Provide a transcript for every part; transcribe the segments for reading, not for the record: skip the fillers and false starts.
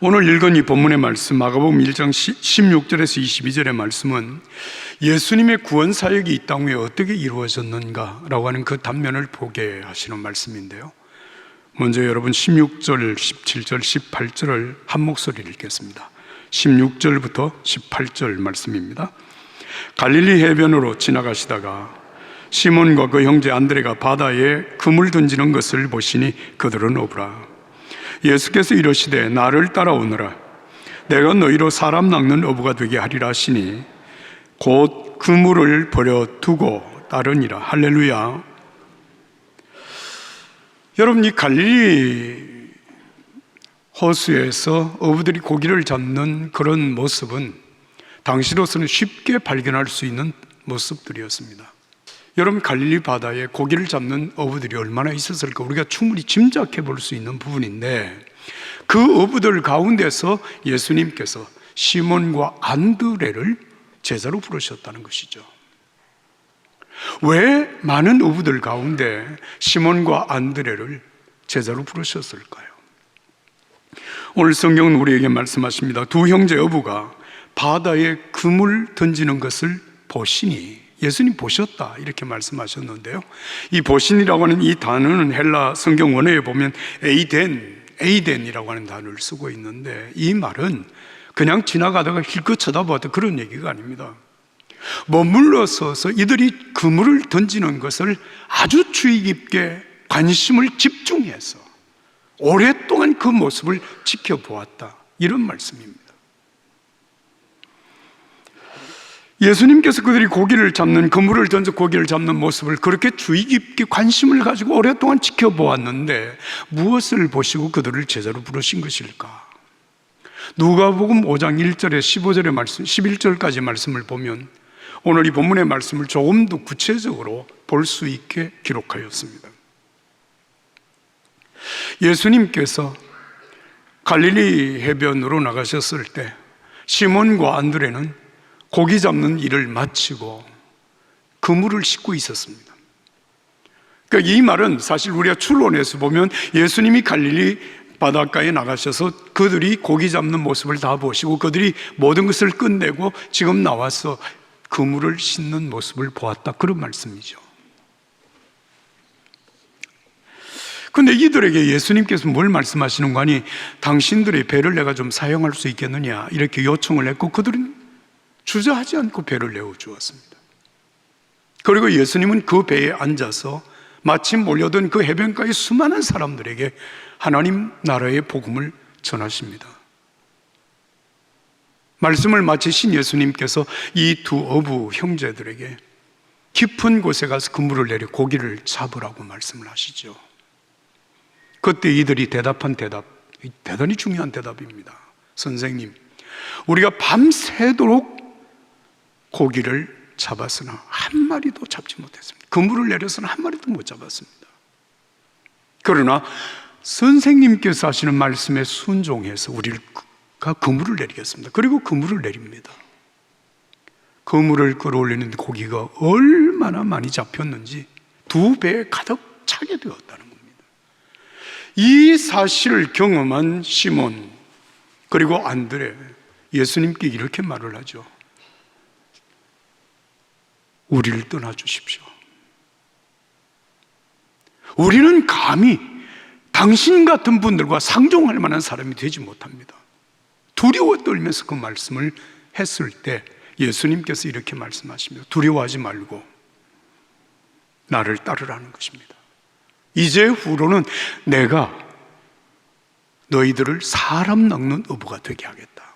오늘 읽은 이 본문의 말씀, 마가복음 1장 16절에서 22절의 말씀은 예수님의 구원 사역이 이 땅 위에 어떻게 이루어졌는가라고 하는 그 단면을 보게 하시는 말씀인데요. 먼저 여러분 16절, 17절, 18절을 한 목소리로 읽겠습니다. 16절부터 18절 말씀입니다. 갈릴리 해변으로 지나가시다가 시몬과 그 형제 안드레가 바다에 그물 던지는 것을 보시니 그들은 오부라. 예수께서 이르시되 나를 따라오너라. 내가 너희로 사람 낚는 어부가 되게 하리라 하시니 곧 그물을 버려두고 따르니라. 할렐루야. 여러분, 이 갈릴리 호수에서 어부들이 고기를 잡는 그런 모습은 당시로서는 쉽게 발견할 수 있는 모습들이었습니다. 여러분, 갈릴리 바다에 고기를 잡는 어부들이 얼마나 있었을까 우리가 충분히 짐작해 볼 수 있는 부분인데, 그 어부들 가운데서 예수님께서 시몬과 안드레를 제자로 부르셨다는 것이죠. 왜 많은 어부들 가운데 시몬과 안드레를 제자로 부르셨을까요? 오늘 성경은 우리에게 말씀하십니다. 두 형제 어부가 바다에 그물 던지는 것을 보시니, 예수님 보셨다 이렇게 말씀하셨는데요, 이 보신이라고 하는 이 단어는 헬라 성경 원어에 보면 에이덴이라고 하는 단어를 쓰고 있는데, 이 말은 그냥 지나가다가 힐끗 쳐다보았다 그런 얘기가 아닙니다. 머물러 서서 이들이 그물을 던지는 것을 아주 주의 깊게 관심을 집중해서 오랫동안 그 모습을 지켜보았다, 이런 말씀입니다. 예수님께서 그들이 고기를 잡는, 그물을 던져 고기를 잡는 모습을 그렇게 주의 깊게 관심을 가지고 오랫동안 지켜보았는데 무엇을 보시고 그들을 제자로 부르신 것일까? 누가복음 5장 1절에 15절의 말씀, 11절까지 말씀을 보면 오늘 이 본문의 말씀을 조금 더 구체적으로 볼 수 있게 기록하였습니다. 예수님께서 갈릴리 해변으로 나가셨을 때 시몬과 안드레는 고기 잡는 일을 마치고 그물을 싣고 있었습니다. 그러니까 이 말은 사실 우리가 추론해서 보면 예수님이 갈릴리 바닷가에 나가셔서 그들이 고기 잡는 모습을 다 보시고 그들이 모든 것을 끝내고 지금 나와서 그물을 싣는 모습을 보았다, 그런 말씀이죠. 근데 이들에게 예수님께서 뭘 말씀하시는 거 아니, 당신들의 배를 내가 좀 사용할 수 있겠느냐 이렇게 요청을 했고 그들은 주저하지 않고 배를 내어주었습니다. 그리고 예수님은 그 배에 앉아서 마침 몰려든 그 해변가의 수많은 사람들에게 하나님 나라의 복음을 전하십니다. 말씀을 마치신 예수님께서 이 두 어부 형제들에게 깊은 곳에 가서 그물을 내려 고기를 잡으라고 말씀을 하시죠. 그때 이들이 대답한 대답, 대단히 중요한 대답입니다. 선생님, 우리가 밤새도록 고기를 잡았으나 한 마리도 잡지 못했습니다. 그물을 내려서는 한 마리도 못 잡았습니다. 그러나 선생님께서 하시는 말씀에 순종해서 우리가 그물을 내리겠습니다. 그리고 그물을 내립니다. 그물을 끌어올리는 고기가 얼마나 많이 잡혔는지 두 배에 가득 차게 되었다는 겁니다. 이 사실을 경험한 시몬 그리고 안드레, 예수님께 이렇게 말을 하죠. 우리를 떠나주십시오. 우리는 감히 당신 같은 분들과 상종할 만한 사람이 되지 못합니다. 두려워 떨면서 그 말씀을 했을 때 예수님께서 이렇게 말씀하십니다. 두려워하지 말고 나를 따르라는 것입니다. 이제 후로는 내가 너희들을 사람 낚는 어부가 되게 하겠다.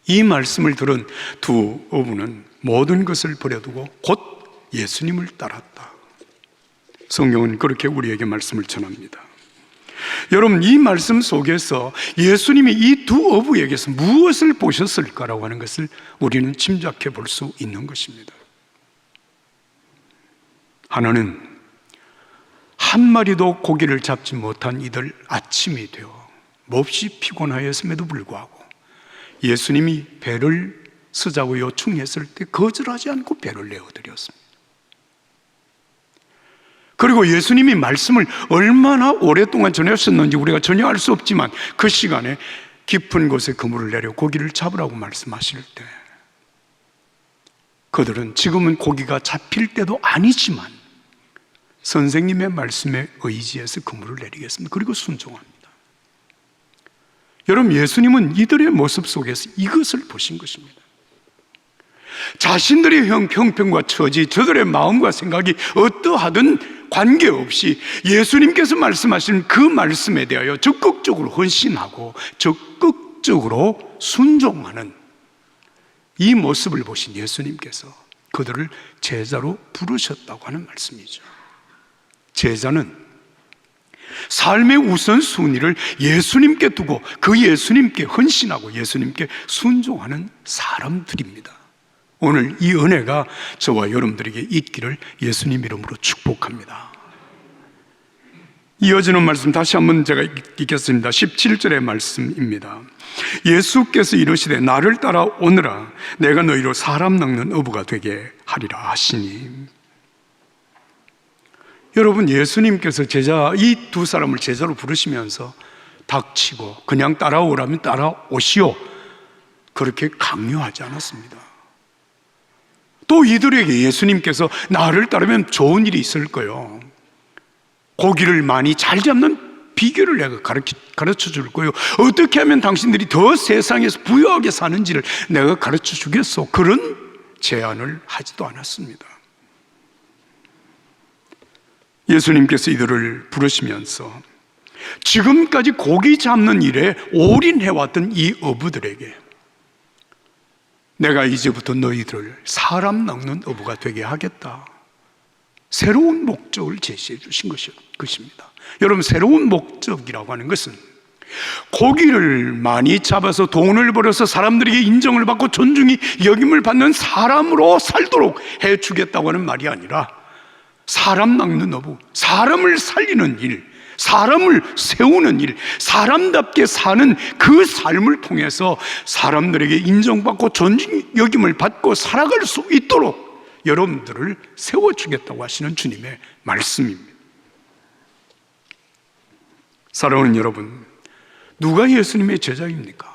이 말씀을 들은 두 어부는 모든 것을 버려두고 곧 예수님을 따랐다. 성경은 그렇게 우리에게 말씀을 전합니다. 여러분, 이 말씀 속에서 예수님이 이 두 어부에게서 무엇을 보셨을까라고 하는 것을 우리는 짐작해 볼 수 있는 것입니다. 하나는 한 마리도 고기를 잡지 못한 이들 아침이 되어 몹시 피곤하였음에도 불구하고 예수님이 배를 쓰자고 요청했을 때 거절하지 않고 배를 내어드렸습니다. 그리고 예수님이 말씀을 얼마나 오랫동안 전하셨는지 우리가 전혀 알 수 없지만 그 시간에 깊은 곳에 그물을 내려 고기를 잡으라고 말씀하실 때 그들은 지금은 고기가 잡힐 때도 아니지만 선생님의 말씀에 의지해서 그물을 내리겠습니다. 그리고 순종합니다. 여러분, 예수님은 이들의 모습 속에서 이것을 보신 것입니다. 자신들의 형편과 처지, 저들의 마음과 생각이 어떠하든 관계없이 예수님께서 말씀하신 그 말씀에 대하여 적극적으로 헌신하고 적극적으로 순종하는 이 모습을 보신 예수님께서 그들을 제자로 부르셨다고 하는 말씀이죠. 제자는 삶의 우선순위를 예수님께 두고 그 예수님께 헌신하고 예수님께 순종하는 사람들입니다. 오늘 이 은혜가 저와 여러분들에게 있기를 예수님 이름으로 축복합니다. 이어지는 말씀 다시 한번 제가 읽겠습니다. 17절의 말씀입니다. 예수께서 이르시되 나를 따라오너라 내가 너희로 사람 낚는 어부가 되게 하리라 하시니. 여러분, 예수님께서 이 두 사람을 제자로 부르시면서 닥치고 그냥 따라오라면 따라오시오 그렇게 강요하지 않았습니다. 또 이들에게 예수님께서 나를 따르면 좋은 일이 있을 거요, 고기를 많이 잘 잡는 비결을 내가 가르쳐 줄 거요, 어떻게 하면 당신들이 더 세상에서 부유하게 사는지를 내가 가르쳐 주겠소, 그런 제안을 하지도 않았습니다. 예수님께서 이들을 부르시면서 지금까지 고기 잡는 일에 올인해왔던 이 어부들에게 내가 이제부터 너희들을 사람 낚는 어부가 되게 하겠다, 새로운 목적을 제시해 주신 것입니다. 여러분, 새로운 목적이라고 하는 것은 고기를 많이 잡아서 돈을 벌어서 사람들에게 인정을 받고 존중이 여김을 받는 사람으로 살도록 해주겠다고 하는 말이 아니라 사람 낚는 어부, 사람을 살리는 일, 사람을 세우는 일, 사람답게 사는 그 삶을 통해서 사람들에게 인정받고 존중 여김을 받고 살아갈 수 있도록 여러분들을 세워주겠다고 하시는 주님의 말씀입니다. 사랑하는 여러분, 누가 예수님의 제자입니까?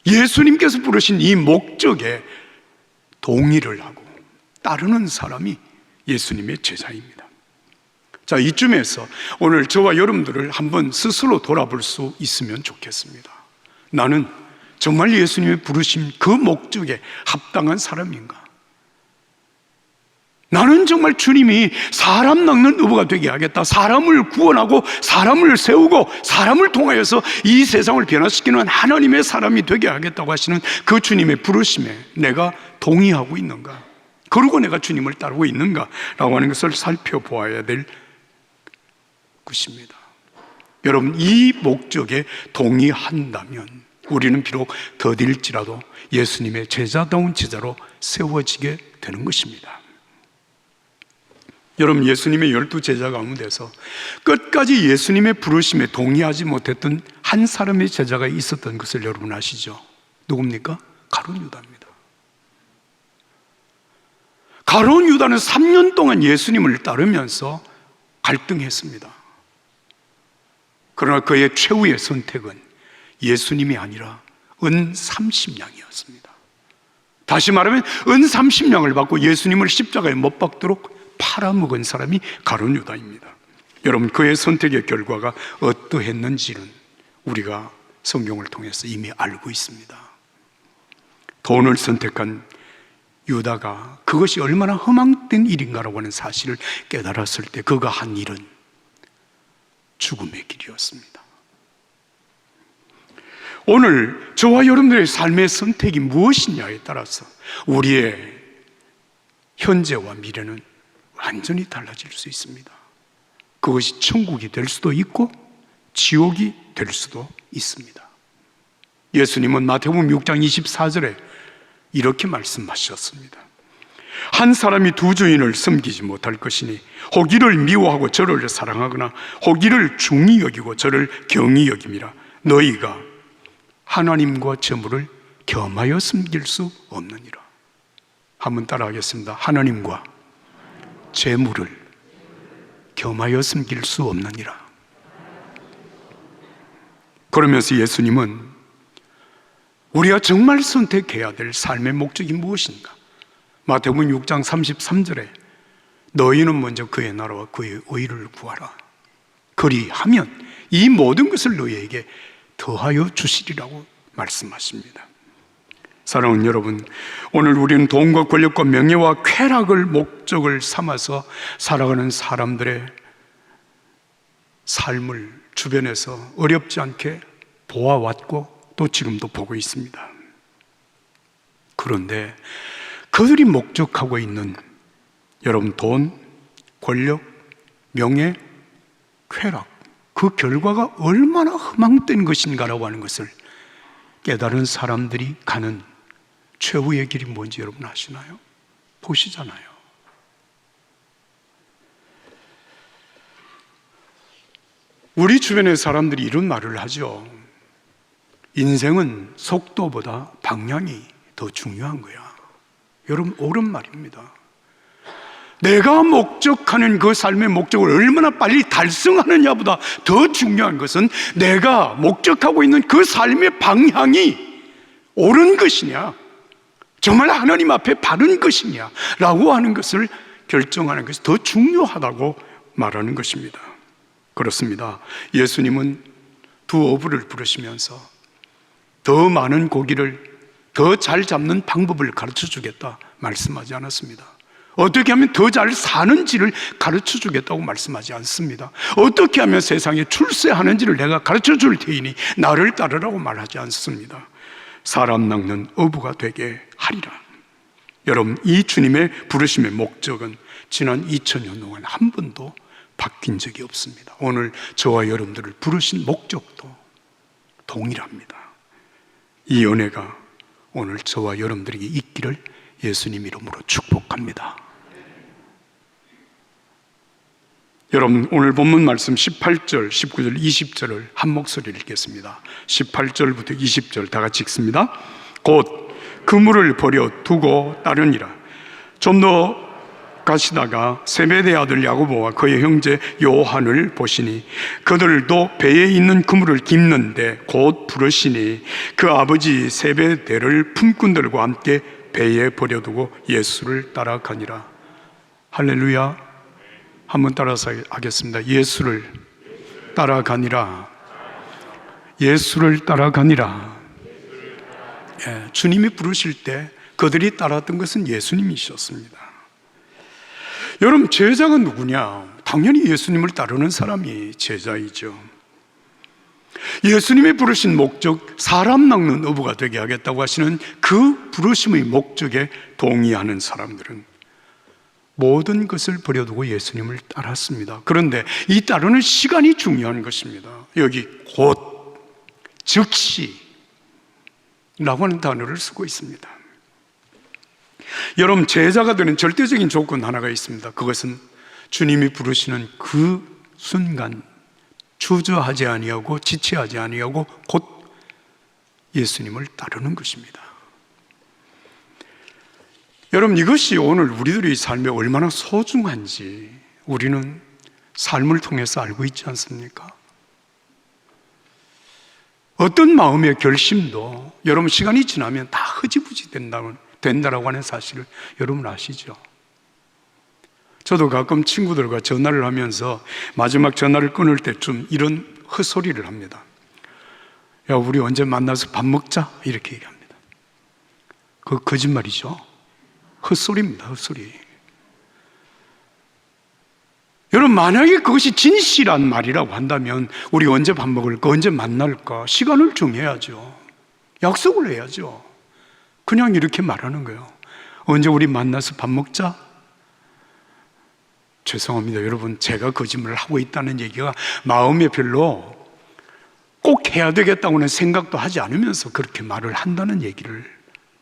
예수님께서 부르신 이 목적에 동의를 하고 따르는 사람이 예수님의 제자입니다. 자, 이쯤에서 오늘 저와 여러분들을 한번 스스로 돌아볼 수 있으면 좋겠습니다. 나는 정말 예수님의 부르심 그 목적에 합당한 사람인가? 나는 정말 주님이 사람 낚는 어부가 되게 하겠다, 사람을 구원하고 사람을 세우고 사람을 통하여서 이 세상을 변화시키는 하나님의 사람이 되게 하겠다고 하시는 그 주님의 부르심에 내가 동의하고 있는가? 그리고 내가 주님을 따르고 있는가라고 하는 것을 살펴보아야 될 것입니다. 여러분, 이 목적에 동의한다면 우리는 비록 더딜지라도 예수님의 제자다운 제자로 세워지게 되는 것입니다. 여러분, 예수님의 12 제자 가운데서 끝까지 예수님의 부르심에 동의하지 못했던 한 사람의 제자가 있었던 것을 여러분 아시죠? 누굽니까? 가룟 유다입니다. 가룟 유다는 3년 동안 예수님을 따르면서 갈등했습니다. 그러나 그의 최후의 선택은 예수님이 아니라 은 30냥이었습니다. 다시 말하면 은 30냥을 받고 예수님을 십자가에 못 박도록 팔아먹은 사람이 가룟 유다입니다. 여러분, 그의 선택의 결과가 어떠했는지는 우리가 성경을 통해서 이미 알고 있습니다. 돈을 선택한 유다가 그것이 얼마나 허망된 일인가라고 하는 사실을 깨달았을 때 그가 한 일은 죽음의 길이었습니다. 오늘 저와 여러분들의 삶의 선택이 무엇이냐에 따라서 우리의 현재와 미래는 완전히 달라질 수 있습니다. 그것이 천국이 될 수도 있고 지옥이 될 수도 있습니다. 예수님은 마태복음 6장 24절에 이렇게 말씀하셨습니다. 한 사람이 두 주인을 섬기지 못할 것이니 혹 이를 미워하고 저를 사랑하거나 혹 이를 중히 여기고 저를 경히 여김이라. 너희가 하나님과 재물을 겸하여 섬길 수 없느니라. 한번 따라하겠습니다. 하나님과 재물을 겸하여 섬길 수 없느니라. 그러면서 예수님은 우리가 정말 선택해야 될 삶의 목적이 무엇인가? 마태복음 6장 33절에 너희는 먼저 그의 나라와 그의 의를 구하라. 그리하면 이 모든 것을 너희에게 더하여 주시리라고 말씀하십니다. 사랑하는 여러분, 오늘 우리는 돈과 권력과 명예와 쾌락을 목적을 삼아서 살아가는 사람들의 삶을 주변에서 어렵지 않게 보아왔고 또 지금도 보고 있습니다. 그런데 그들이 목적하고 있는 여러분 돈, 권력, 명예, 쾌락, 그 결과가 얼마나 허망된 것인가라고 하는 것을 깨달은 사람들이 가는 최후의 길이 뭔지 여러분 아시나요? 보시잖아요. 우리 주변의 사람들이 이런 말을 하죠. 인생은 속도보다 방향이 더 중요한 거야. 여러분, 옳은 말입니다. 내가 목적하는 그 삶의 목적을 얼마나 빨리 달성하느냐보다 더 중요한 것은 내가 목적하고 있는 그 삶의 방향이 옳은 것이냐, 정말 하나님 앞에 바른 것이냐 라고 하는 것을 결정하는 것이 더 중요하다고 말하는 것입니다. 그렇습니다. 예수님은 두 어부를 부르시면서 더 많은 고기를 더 잘 잡는 방법을 가르쳐 주겠다 말씀하지 않았습니다. 어떻게 하면 더 잘 사는지를 가르쳐 주겠다고 말씀하지 않습니다. 어떻게 하면 세상에 출세하는지를 내가 가르쳐 줄 테이니 나를 따르라고 말하지 않습니다. 사람 낚는 어부가 되게 하리라. 여러분, 이 주님의 부르심의 목적은 지난 2000년 동안 한 번도 바뀐 적이 없습니다. 오늘 저와 여러분들을 부르신 목적도 동일합니다. 이 은혜가 오늘 저와 여러분들에게 있기를 예수님 이름으로 축복합니다. 여러분, 오늘 본문 말씀 18절, 19절, 20절을 한 목소리로 읽겠습니다. 18절부터 20절 다 같이 읽습니다. 곧 그물을 버려 두고 따르니라. 좀 더 가시다가 세베대 아들 야고보와 그의 형제 요한을 보시니 그들도 배에 있는 그물을 깁는데 곧 부르시니 그 아버지 세베대를 품꾼들과 함께 배에 버려두고 예수를 따라가니라. 할렐루야. 한번 따라서 하겠습니다. 예수를 따라가니라. 예수를 따라가니라. 주님이 부르실 때 그들이 따랐던 것은 예수님이셨습니다. 여러분, 제자가 누구냐? 당연히 예수님을 따르는 사람이 제자이죠. 예수님이 부르신 목적, 사람 낚는 어부가 되게 하겠다고 하시는 그 부르심의 목적에 동의하는 사람들은 모든 것을 버려두고 예수님을 따랐습니다. 그런데 이 따르는 시간이 중요한 것입니다. 여기 곧, 즉시 라고 하는 단어를 쓰고 있습니다. 여러분, 제자가 되는 절대적인 조건 하나가 있습니다. 그것은 주님이 부르시는 그 순간 주저하지 아니하고 지체하지 아니하고 곧 예수님을 따르는 것입니다. 여러분, 이것이 오늘 우리들의 삶에 얼마나 소중한지 우리는 삶을 통해서 알고 있지 않습니까? 어떤 마음의 결심도 여러분 시간이 지나면 다 흐지부지 된다라고 하는 사실을 여러분 아시죠? 저도 가끔 친구들과 전화를 하면서 마지막 전화를 끊을 때쯤 이런 헛소리를 합니다. 야, 우리 언제 만나서 밥 먹자? 이렇게 얘기합니다. 그거 거짓말이죠. 헛소리입니다. 헛소리. 여러분, 만약에 그것이 진실한 말이라고 한다면 우리 언제 밥 먹을까? 언제 만날까? 시간을 정해야죠. 약속을 해야죠. 그냥 이렇게 말하는 거예요. 언제 우리 만나서 밥 먹자? 죄송합니다. 여러분, 제가 거짓말을 하고 있다는 얘기가 마음에 별로 꼭 해야 되겠다고는 생각도 하지 않으면서 그렇게 말을 한다는 얘기를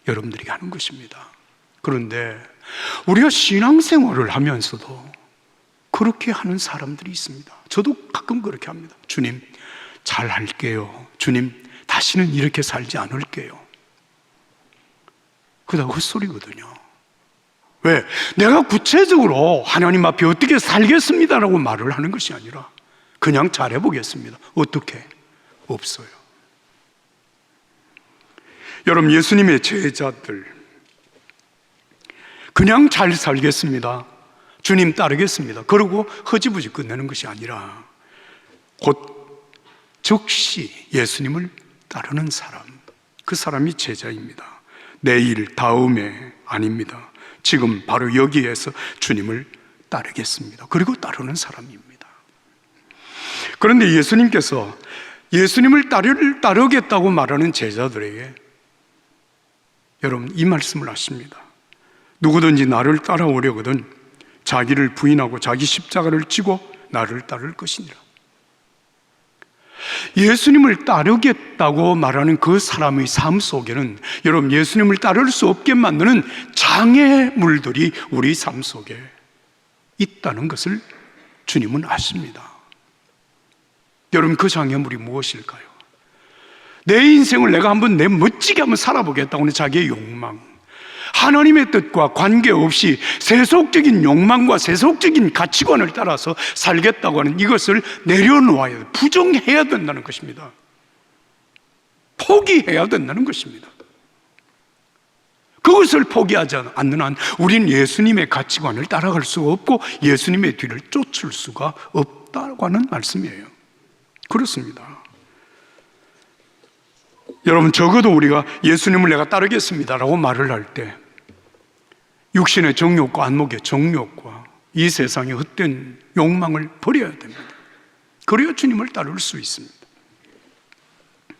여러분들에게 하는 것입니다. 그런데 우리가 신앙생활을 하면서도 그렇게 하는 사람들이 있습니다. 저도 가끔 그렇게 합니다. 주님, 잘 할게요. 주님, 다시는 이렇게 살지 않을게요. 그다 헛소리거든요. 왜? 내가 구체적으로 하나님 앞에 어떻게 살겠습니다라고 말을 하는 것이 아니라 그냥 잘해보겠습니다. 어떻게? 없어요. 여러분, 예수님의 제자들 그냥 잘 살겠습니다, 주님 따르겠습니다, 그러고 허지부지 끝내는 것이 아니라 곧 즉시 예수님을 따르는 사람, 그 사람이 제자입니다. 내일, 다음에 아닙니다. 지금 바로 여기에서 주님을 따르겠습니다. 그리고 따르는 사람입니다. 그런데 예수님께서 예수님을 따르겠다고 말하는 제자들에게 여러분 이 말씀을 하십니다. 누구든지 나를 따라오려거든 자기를 부인하고 자기 십자가를 지고 나를 따를 것이니라. 예수님을 따르겠다고 말하는 그 사람의 삶 속에는 여러분 예수님을 따를 수 없게 만드는 장애물들이 우리 삶 속에 있다는 것을 주님은 아십니다. 여러분, 그 장애물이 무엇일까요? 내 인생을 내가 한번 멋지게 한번 살아보겠다고 하는 자기의 욕망, 하나님의 뜻과 관계없이 세속적인 욕망과 세속적인 가치관을 따라서 살겠다고 하는 이것을 내려놓아야 돼요. 부정해야 된다는 것입니다. 포기해야 된다는 것입니다. 그것을 포기하지 않는 한 우린 예수님의 가치관을 따라갈 수가 없고 예수님의 뒤를 쫓을 수가 없다고 하는 말씀이에요. 그렇습니다. 여러분, 적어도 우리가 예수님을 내가 따르겠습니다라고 말을 할 때 육신의 정욕과 안목의 정욕과 이 세상의 헛된 욕망을 버려야 됩니다. 그래야 주님을 따를 수 있습니다.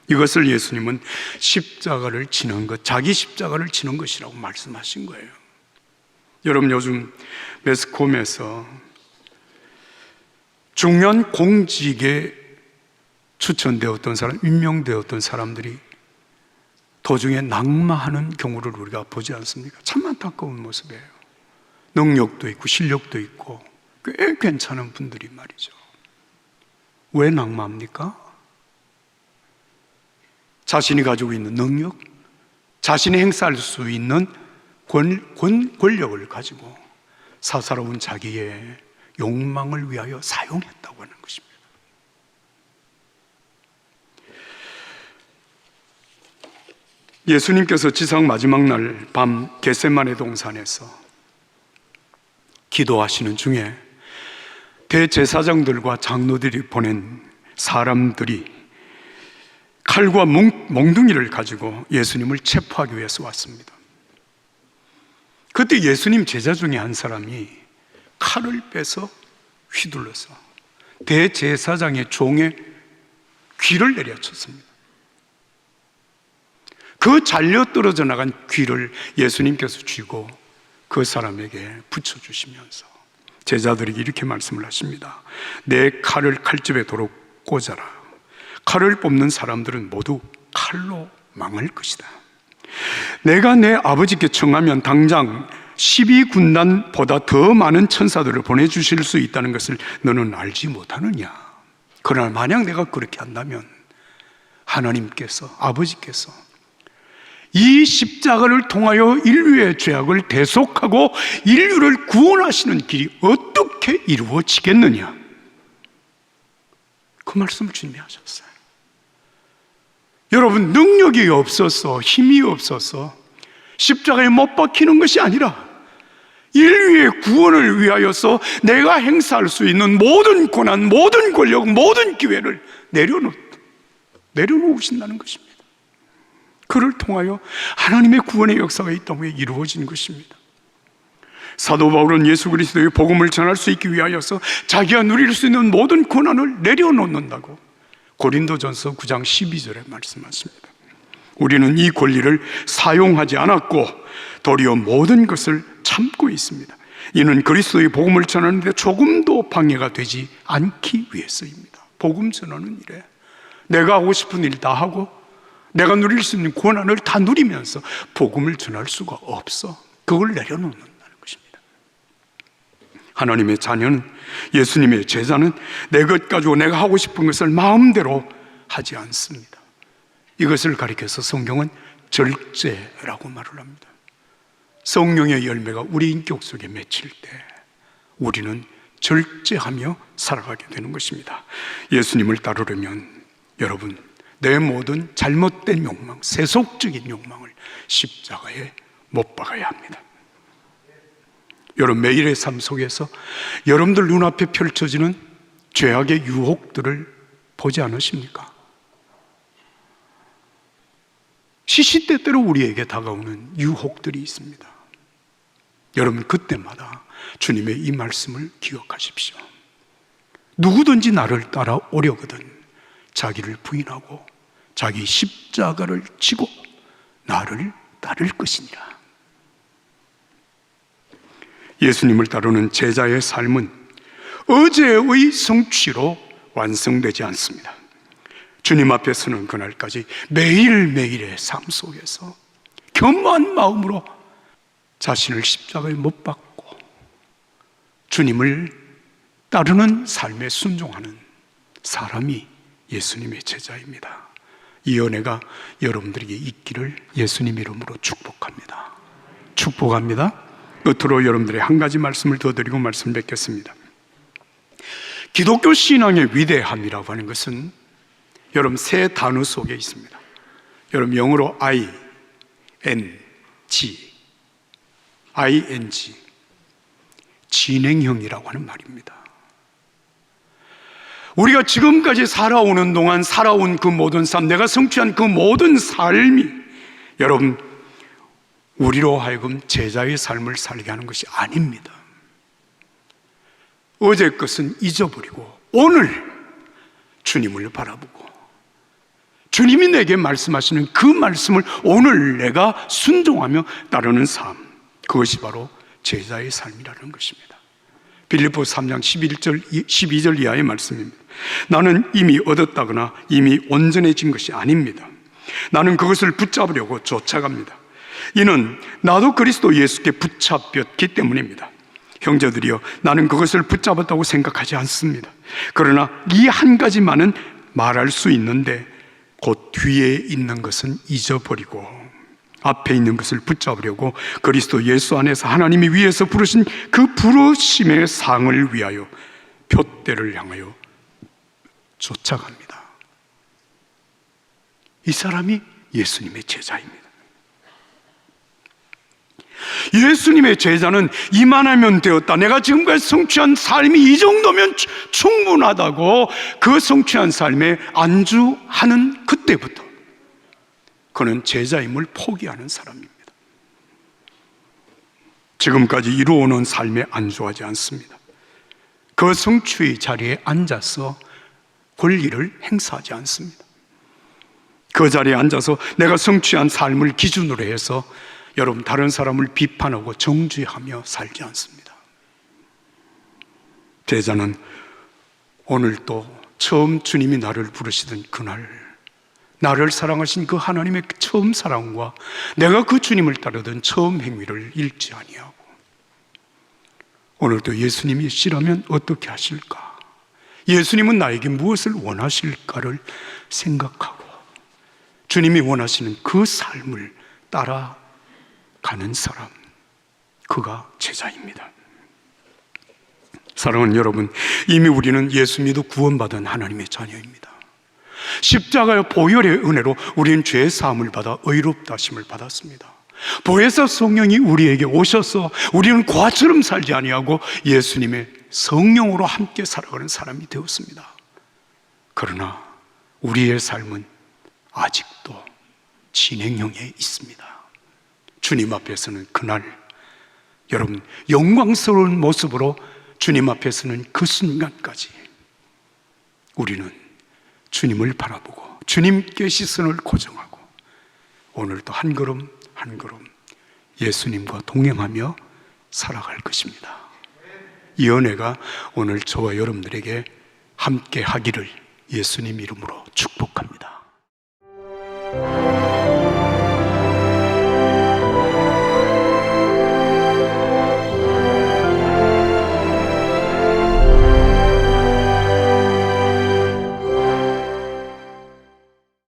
이것을 예수님은 십자가를 지는 것, 자기 십자가를 지는 것이라고 말씀하신 거예요. 여러분, 요즘 매스컴에서 중요한 공직에 추천되었던 사람, 임명되었던 사람들이 도중에 낙마하는 경우를 우리가 보지 않습니까? 참 안타까운 모습이에요. 능력도 있고 실력도 있고 꽤 괜찮은 분들이 말이죠. 왜 낙마합니까? 자신이 가지고 있는 능력, 자신이 행사할 수 있는 권력을 가지고 사사로운 자기의 욕망을 위하여 사용했다고 하는 것입니다. 예수님께서 지상 마지막 날 밤 겟세마네 동산에서 기도하시는 중에 대제사장들과 장로들이 보낸 사람들이 칼과 몽둥이를 가지고 예수님을 체포하기 위해서 왔습니다. 그때 예수님 제자 중에 한 사람이 칼을 빼서 휘둘러서 대제사장의 종의 귀를 내려쳤습니다. 그 잘려 떨어져 나간 귀를 예수님께서 쥐고 그 사람에게 붙여주시면서 제자들에게 이렇게 말씀을 하십니다. 내 칼을 칼집에 도로 꽂아라. 칼을 뽑는 사람들은 모두 칼로 망할 것이다. 내가 내 아버지께 청하면 당장 12군단보다 더 많은 천사들을 보내주실 수 있다는 것을 너는 알지 못하느냐. 그러나 만약 내가 그렇게 한다면 하나님께서, 아버지께서 이 십자가를 통하여 인류의 죄악을 대속하고 인류를 구원하시는 길이 어떻게 이루어지겠느냐. 그 말씀을 주님이 하셨어요. 여러분, 능력이 없어서, 힘이 없어서 십자가에 못 박히는 것이 아니라 인류의 구원을 위하여서 내가 행사할 수 있는 모든 권한, 모든 권력, 모든 기회를 내려놓으신다는 것입니다. 그를 통하여 하나님의 구원의 역사가 이 땅에 이루어진 것입니다. 사도 바울은 예수 그리스도의 복음을 전할 수 있기 위하여서 자기가 누릴 수 있는 모든 권한을 내려놓는다고 고린도전서 9장 12절에 말씀하십니다. 우리는 이 권리를 사용하지 않았고 도리어 모든 것을 참고 있습니다. 이는 그리스도의 복음을 전하는데 조금도 방해가 되지 않기 위해서입니다. 복음 전하는 일에 내가 하고 싶은 일 다 하고 내가 누릴 수 있는 권한을 다 누리면서 복음을 전할 수가 없어. 그걸 내려놓는다는 것입니다. 하나님의 자녀는, 예수님의 제자는 내 것 가지고 내가 하고 싶은 것을 마음대로 하지 않습니다. 이것을 가리켜서 성경은 절제라고 말을 합니다. 성령의 열매가 우리 인격 속에 맺힐 때 우리는 절제하며 살아가게 되는 것입니다. 예수님을 따르려면 여러분, 내 모든 잘못된 욕망, 세속적인 욕망을 십자가에 못 박아야 합니다. 여러분, 매일의 삶 속에서 여러분들 눈앞에 펼쳐지는 죄악의 유혹들을 보지 않으십니까? 시시때때로 우리에게 다가오는 유혹들이 있습니다. 여러분, 그때마다 주님의 이 말씀을 기억하십시오. 누구든지 나를 따라오려거든 자기를 부인하고 자기 십자가를 지고 나를 따를 것이니라. 예수님을 따르는 제자의 삶은 어제의 성취로 완성되지 않습니다. 주님 앞에 서는 그날까지 매일매일의 삶 속에서 겸허한 마음으로 자신을 십자가에 못 박고 주님을 따르는 삶에 순종하는 사람이 예수님의 제자입니다. 이 은혜가 여러분들에게 있기를 예수님 이름으로 축복합니다. 축복합니다. 끝으로 여러분들의 한 가지 말씀을 더 드리고 말씀 뵙겠습니다. 기독교 신앙의 위대함이라고 하는 것은 여러분 세 단어 속에 있습니다. 여러분 영어로 ING 진행형이라고 하는 말입니다. 우리가 지금까지 살아오는 동안 살아온 그 모든 삶, 내가 성취한 그 모든 삶이 여러분 우리로 하여금 제자의 삶을 살게 하는 것이 아닙니다. 어제 것은 잊어버리고 오늘 주님을 바라보고 주님이 내게 말씀하시는 그 말씀을 오늘 내가 순종하며 따르는 삶, 그것이 바로 제자의 삶이라는 것입니다. 빌립보서 3장 12절 이하의 말씀입니다. 나는 이미 얻었다거나 이미 온전해진 것이 아닙니다. 나는 그것을 붙잡으려고 쫓아갑니다. 이는 나도 그리스도 예수께 붙잡혔기 때문입니다. 형제들이여, 나는 그것을 붙잡았다고 생각하지 않습니다. 그러나 이 한 가지만은 말할 수 있는데 곧 뒤에 있는 것은 잊어버리고 앞에 있는 것을 붙잡으려고 그리스도 예수 안에서 하나님이 위에서 부르신 그 부르심의 상을 위하여 푯대를 향하여 쫓아갑니다. 이 사람이 예수님의 제자입니다. 예수님의 제자는 이만하면 되었다, 내가 지금까지 성취한 삶이 이 정도면 충분하다고 그 성취한 삶에 안주하는 그때부터 그는 제자임을 포기하는 사람입니다. 지금까지 이루어오는 삶에 안주하지 않습니다. 그 성취의 자리에 앉아서 권리를 행사하지 않습니다. 그 자리에 앉아서 내가 성취한 삶을 기준으로 해서 여러분 다른 사람을 비판하고 정죄하며 살지 않습니다. 제자는 오늘 또 처음 주님이 나를 부르시던 그날, 나를 사랑하신 그 하나님의 처음 사랑과 내가 그 주님을 따르던 처음 행위를 잃지 아니하고 오늘도 예수님이 시라면 어떻게 하실까? 예수님은 나에게 무엇을 원하실까를 생각하고 주님이 원하시는 그 삶을 따라가는 사람, 그가 제자입니다. 사랑하는 여러분, 이미 우리는 예수 믿어 구원받은 하나님의 자녀입니다. 십자가의 보혈의 은혜로 우리는 죄 사함을 받아 의롭다 하심을 받았습니다. 보혜사 성령이 우리에게 오셔서 우리는 과처럼 살지 아니하고 예수님의 성령으로 함께 살아가는 사람이 되었습니다. 그러나 우리의 삶은 아직도 진행형에 있습니다. 주님 앞에서는 그날 여러분 영광스러운 모습으로 주님 앞에서는 그 순간까지 우리는 주님을 바라보고 주님께 시선을 고정하고 오늘도 한 걸음 한 걸음 예수님과 동행하며 살아갈 것입니다. 이 은혜가 오늘 저와 여러분들에게 함께 하기를 예수님 이름으로 축복합니다.